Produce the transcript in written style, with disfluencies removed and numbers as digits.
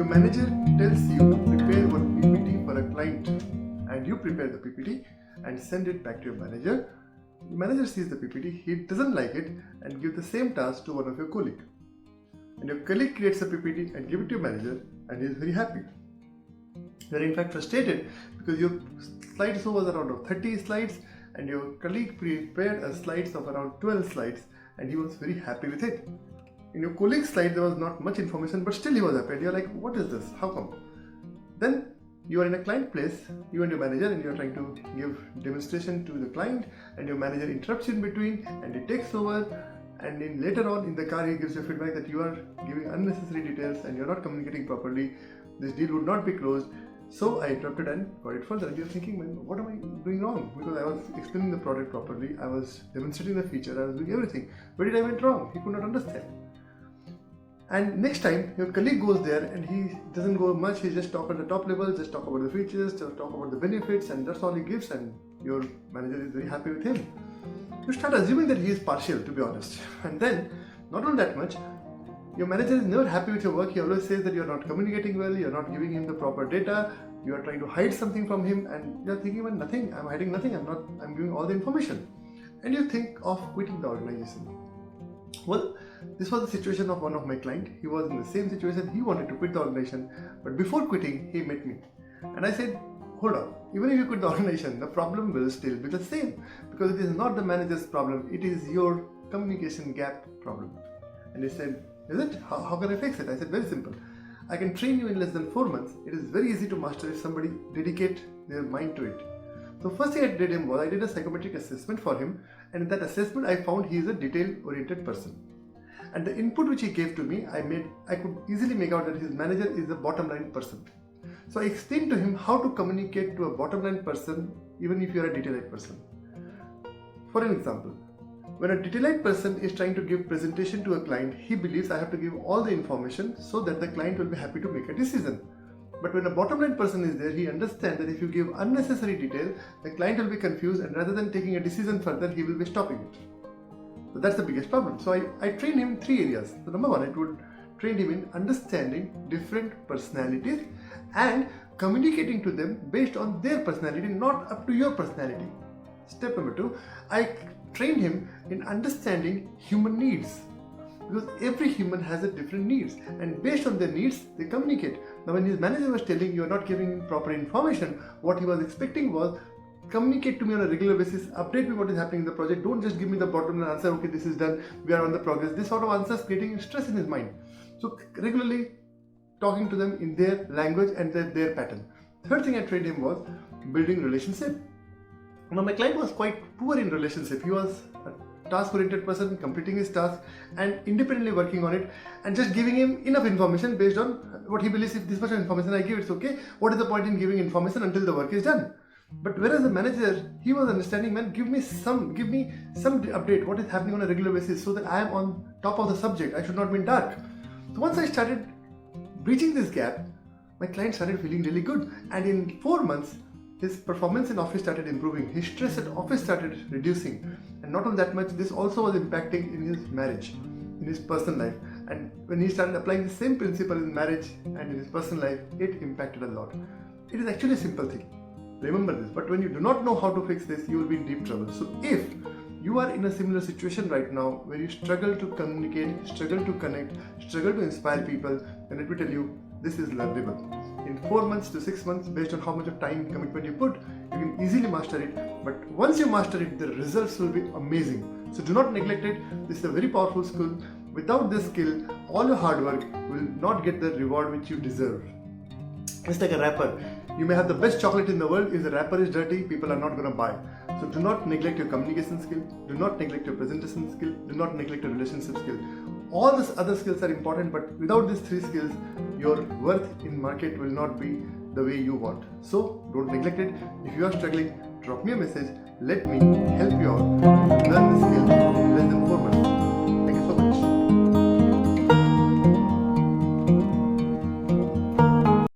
Your manager tells you to prepare one PPT for a client, and you prepare the PPT and send it back to your manager. The manager sees the PPT, he doesn't like it, and give the same task to one of your colleagues. And your colleague creates a PPT and give it to your manager, and he is very happy. You are in fact frustrated because your slideshow was around 30 slides and your colleague prepared a slides of around 12 slides and he was very happy with it. In your colleague's slide there was not much information, but still he was happy. And you're like, what is this? How come? Then you are in a client place, you and your manager, and you're trying to give demonstration to the client, and your manager interrupts in between and he takes over, and then later on in the car he gives you feedback that you are giving unnecessary details and you're not communicating properly. This deal would not be closed. So I interrupted and got it further, and you're thinking, man, what am I doing wrong? Because I was explaining the product properly, I was demonstrating the feature, I was doing everything. Where did I went wrong? He could not understand. And next time your colleague goes there and he doesn't go much, he just talk at the top level, just talk about the features, just talk about the benefits, and that's all he gives, and your manager is very happy with him. You start assuming that he is partial, to be honest. And then, not only that much, your manager is never happy with your work. He always says that you're not communicating well, you're not giving him the proper data, you are trying to hide something from him, and you're thinking, well, nothing, I'm hiding nothing, I'm giving all the information. And you think of quitting the organization. Well, this was the situation of one of my clients. He was in the same situation, he wanted to quit the organization, but before quitting, he met me. And I said, hold on, even if you quit the organization, the problem will still be the same, because it is not the manager's problem, it is your communication gap problem. And he said, is it? How can I fix it? I said, very simple. I can train you in less than 4 months. It is very easy to master if somebody dedicate their mind to it. So first thing I did him was I did a psychometric assessment for him, and in that assessment I found he is a detail-oriented person. And the input which he gave to me, I could easily make out that his manager is a bottom-line person. So I explained to him how to communicate to a bottom-line person even if you are a detail-eyed person. For an example, when a detail-eyed person is trying to give presentation to a client, he believes I have to give all the information so that the client will be happy to make a decision. But when a bottom-line person is there, he understands that if you give unnecessary detail, the client will be confused, and rather than taking a decision further, he will be stopping it. So that's the biggest problem. So I trained him in 3 areas. So number 1, I would train him in understanding different personalities and communicating to them based on their personality, not up to your personality. Step number 2, I trained him in understanding human needs, because every human has a different needs, and based on their needs they communicate. Now when his manager was telling you are not giving him proper information, what he was expecting was, communicate to me on a regular basis, update me what is happening in the project, don't just give me the bottom line answer, okay this is done, we are on the progress. This sort of answers creating stress in his mind. So regularly talking to them in their language and their pattern. Third thing I trained him was building relationship. Now my client was quite poor in relationship. He was a task-oriented person, completing his task and independently working on it, and just giving him enough information based on what he believes. If this much information I give, it's okay. What is the point in giving information until the work is done? But whereas the manager, he was understanding, man, give me some update, what is happening on a regular basis, so that I am on top of the subject. I should not be in dark. So once I started breaching this gap, my client started feeling really good, and in 4 months, his performance in office started improving, his stress at office started reducing, and not only that much, this also was impacting in his marriage, in his personal life. And when he started applying the same principle in marriage and in his personal life, it impacted a lot. It is actually a simple thing. Remember this, but when you do not know how to fix this, you will be in deep trouble. So if you are in a similar situation right now where you struggle to communicate, struggle to connect, struggle to inspire people, then let me tell you, this is learnable. In 4 months to 6 months, based on how much of time commitment you put, you can easily master it. But once you master it, the results will be amazing. So do not neglect it. This is a very powerful skill. Without this skill, all your hard work will not get the reward which you deserve. It's like a wrapper. You may have the best chocolate in the world. If the wrapper is dirty, people are not going to buy. So do not neglect your communication skill. Do not neglect your presentation skill. Do not neglect your relationship skill. All these other skills are important, but without these 3 skills, your worth in market will not be the way you want. So don't neglect it. If you are struggling, drop me a message. Let me help you out. Learn the skill.